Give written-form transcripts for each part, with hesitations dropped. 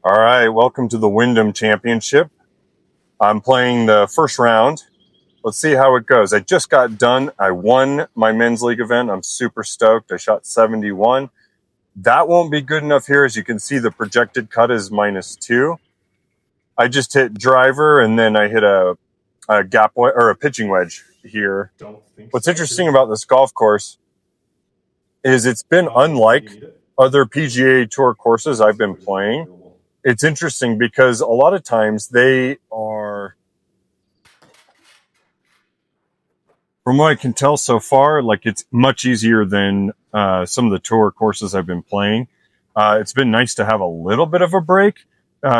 All right, welcome to the Wyndham Championship. I'm playing the first round. Let's see how it goes. I just got done. I won my men's league event. I'm super stoked. I shot 71. That won't be good enough here. As you can see, the projected cut is -2. I just hit driver and then I hit a gap or a pitching wedge here. What's interesting about this golf course is it's been unlike other PGA Tour courses I've been playing. It's interesting because a lot of times they are, from what I can tell so far, like it's much easier than some of the tour courses I've been playing. It's been nice to have a little bit of a break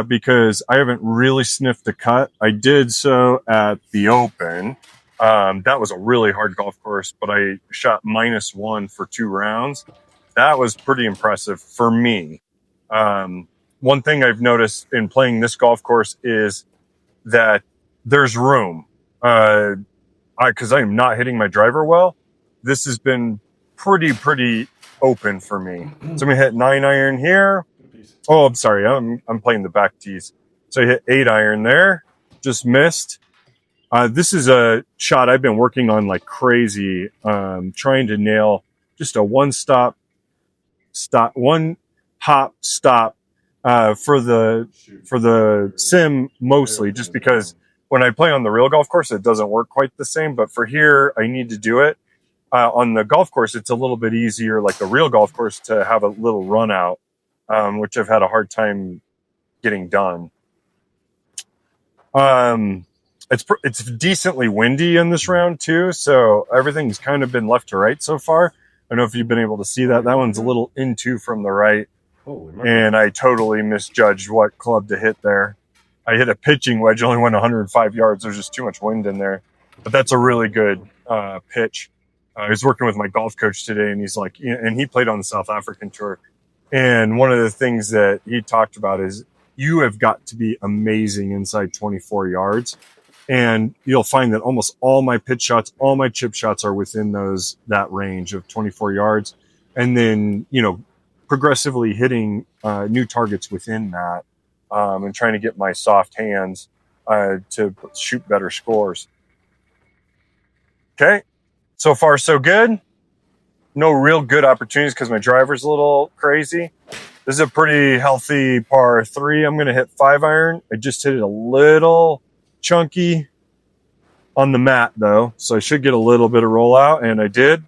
because I haven't really sniffed the cut. I did so at the Open. That was a really hard golf course, but I shot -1 for 2 rounds. That was pretty impressive for me. One thing I've noticed in playing this golf course is that there's room. Because I am not hitting my driver well, this has been pretty open for me. So I'm gonna hit 9-iron here. Oh, I'm sorry, I'm playing the back tees. So I hit 8-iron there, just missed. This is a shot I've been working on like crazy, trying to nail just a one hop stop for the sim mostly, just because when I play on the real golf course, it doesn't work quite the same. But for here, I need to do it. On the golf course, it's a little bit easier, like the real golf course, to have a little run out, which I've had a hard time getting done. It's decently windy in this round too, so everything's kind of been left to right so far. I don't know if you've been able to see that. That one's a little into from the right, and I totally misjudged what club to hit there. I hit a pitching wedge, only went 105 yards. There's just too much wind in there. But that's a really good pitch. I was working with my golf coach today, and he's like, and he played on the South African tour. And one of the things that he talked about is you have got to be amazing inside 24 yards. And you'll find that almost all my pitch shots, all my chip shots are within that range of 24 yards. And then, progressively hitting new targets within that. And trying to get my soft hands to shoot better scores. Okay, so far so good. No real good opportunities because my driver's a little crazy. This is a pretty healthy par 3. I'm going to hit 5-iron. I just hit it a little chunky on the mat, though, so I should get a little bit of rollout, and I did,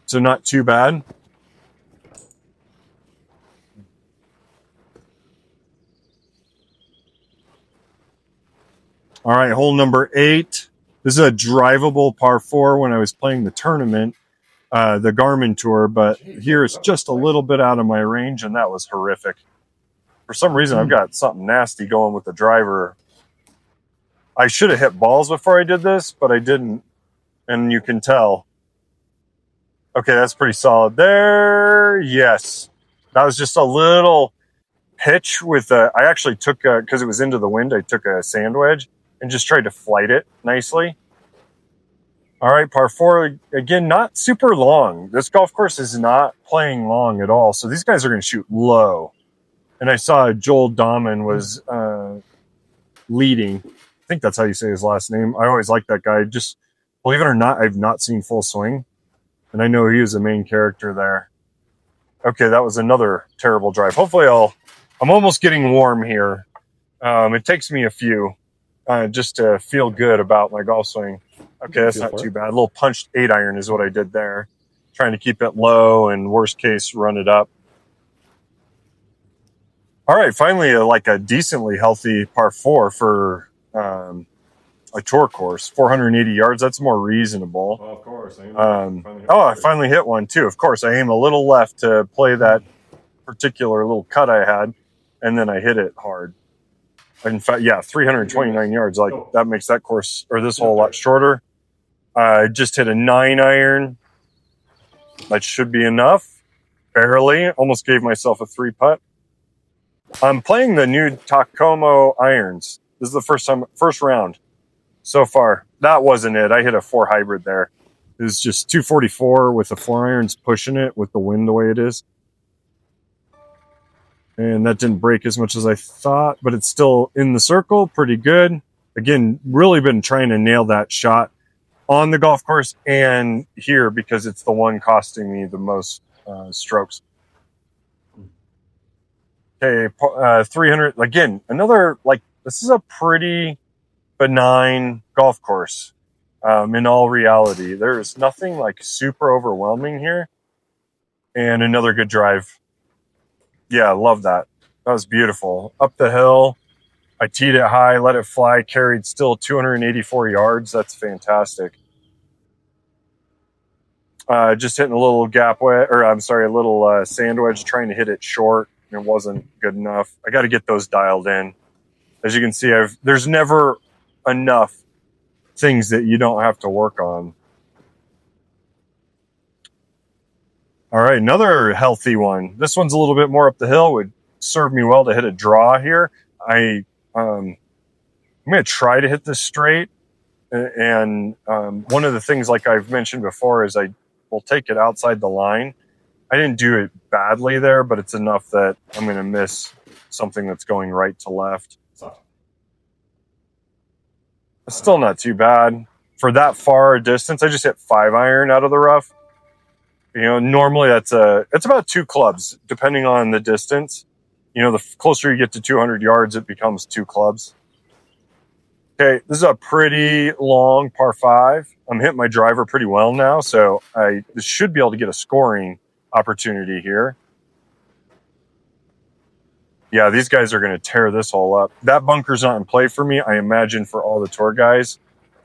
so not too bad. All right, hole number 8. This is a drivable par 4 when I was playing the tournament, the Garmin Tour, but here it's just a little bit out of my range, and that was horrific. For some reason, I've got something nasty going with the driver. I should have hit balls before I did this, but I didn't, and you can tell. Okay, that's pretty solid there. Yes, that was just a little pitch with I actually took, because it was into the wind, I took a sand wedge and just tried to flight it nicely. All right, par 4, again, not super long. This golf course is not playing long at all, so these guys are going to shoot low. And I saw Joel Dahman was leading. I think that's how you say his last name. I always like that guy. Just believe it or not, I've not seen Full Swing, and I know he was the main character there. Okay, that was another terrible drive. Hopefully I'm almost getting warm here. It takes me a few just to feel good about my golf swing. Okay, that's not too bad. A little punched 8-iron is what I did there. Trying to keep it low and worst case, run it up. All right, finally, a decently healthy par 4 for a tour course. 480 yards, that's more reasonable. Oh, of course. I finally hit one too. Of course, I aim a little left to play that particular little cut I had, and then I hit it hard. In fact, 329 yards. That makes that course, or this hole, a lot shorter. I just hit a 9-iron. That should be enough. Barely. Almost gave myself a 3-putt. I'm playing the new Takomo irons. This is the first round so far. That wasn't it. I hit a 4 hybrid there. It was just 244 with the 4 irons pushing it with the wind the way it is. And that didn't break as much as I thought, but it's still in the circle, pretty good. Again, really been trying to nail that shot on the golf course and here because it's the one costing me the most strokes. Okay, 300. Again, another, like, this is a pretty benign golf course. In all reality, there's nothing like super overwhelming here. And another good drive. Yeah, I love that. That was beautiful. Up the hill, I teed it high, let it fly, carried still 284 yards. That's fantastic. Just hitting a little gap wedge, or I'm sorry, a little sand wedge, trying to hit it short. It wasn't good enough. I got to get those dialed in. As you can see, there's never enough things that you don't have to work on. All right, another healthy one. This one's a little bit more up the hill. Would serve me well to hit a draw here. I'm going to try to hit this straight. And one of the things, like I've mentioned before, is I will take it outside the line. I didn't do it badly there, but it's enough that I'm going to miss something that's going right to left. It's still not too bad. For that far distance, I just hit 5-iron out of the rough. You know, normally it's about 2 clubs, depending on the distance. You know, the closer you get to 200 yards, it becomes 2 clubs. Okay, this is a pretty long par 5. I'm hitting my driver pretty well now, so I should be able to get a scoring opportunity here. Yeah, these guys are going to tear this hole up. That bunker's not in play for me. I imagine for all the tour guys,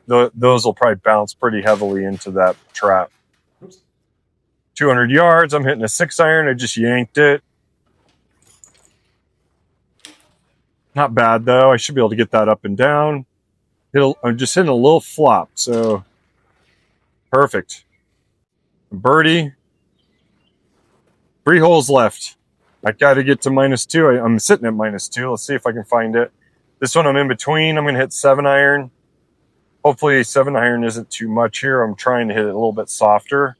those will probably bounce pretty heavily into that trap. 200 yards. I'm hitting a 6-iron. I just yanked it. Not bad, though. I should be able to get that up and down. I'm just hitting a little flop, so perfect. Birdie. 3 holes left. I got to get to -2. I'm sitting at -2. Let's see if I can find it. This one I'm in between. I'm going to hit 7-iron. Hopefully 7-iron isn't too much here. I'm trying to hit it a little bit softer.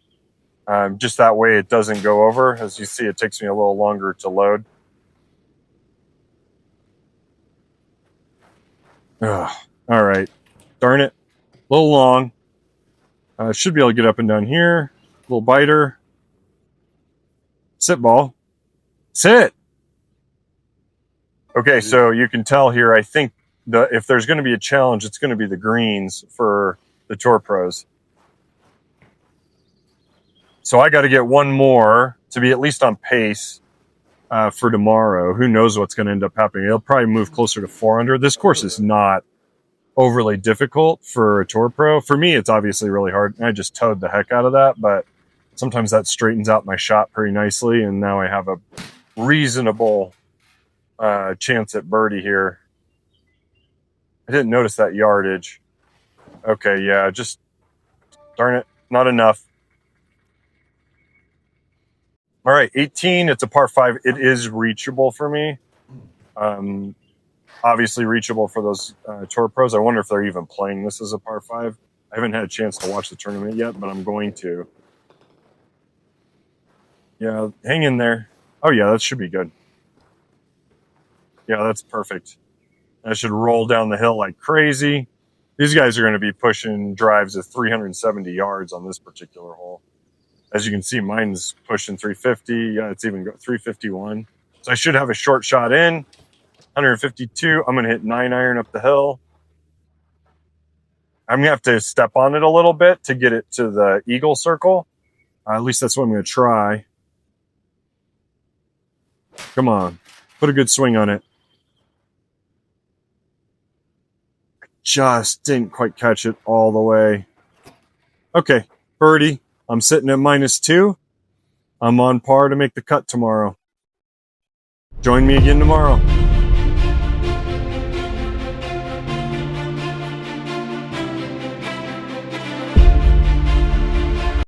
Just that way it doesn't go over. As you see, it takes me a little longer to load. Ugh. All right. Darn it. A little long. Should be able to get up and down here. A little biter. Sit ball. Sit. Okay, so you can tell here, I think if there's going to be a challenge, it's going to be the greens for the Tour Pros. So I got to get one more to be at least on pace for tomorrow. Who knows what's going to end up happening? It'll probably move closer to 400. This course is not overly difficult for a Tour Pro. For me, it's obviously really hard. I just towed the heck out of that, but sometimes that straightens out my shot pretty nicely, and now I have a reasonable chance at birdie here. I didn't notice that yardage. Okay, yeah, just darn it, not enough. All right, 18, it's a par 5. It is reachable for me. Obviously reachable for those Tour Pros. I wonder if they're even playing this as a par 5. I haven't had a chance to watch the tournament yet, but I'm going to. Yeah, hang in there. Oh, yeah, that should be good. Yeah, that's perfect. I should roll down the hill like crazy. These guys are going to be pushing drives of 370 yards on this particular hole. As you can see, mine's pushing 350. Yeah, it's even 351. So I should have a short shot in. 152. I'm going to hit 9-iron up the hill. I'm going to have to step on it a little bit to get it to the eagle circle. At least that's what I'm going to try. Come on. Put a good swing on it. Just didn't quite catch it all the way. Okay, birdie. I'm sitting at -2. I'm on par to make the cut tomorrow. Join me again tomorrow.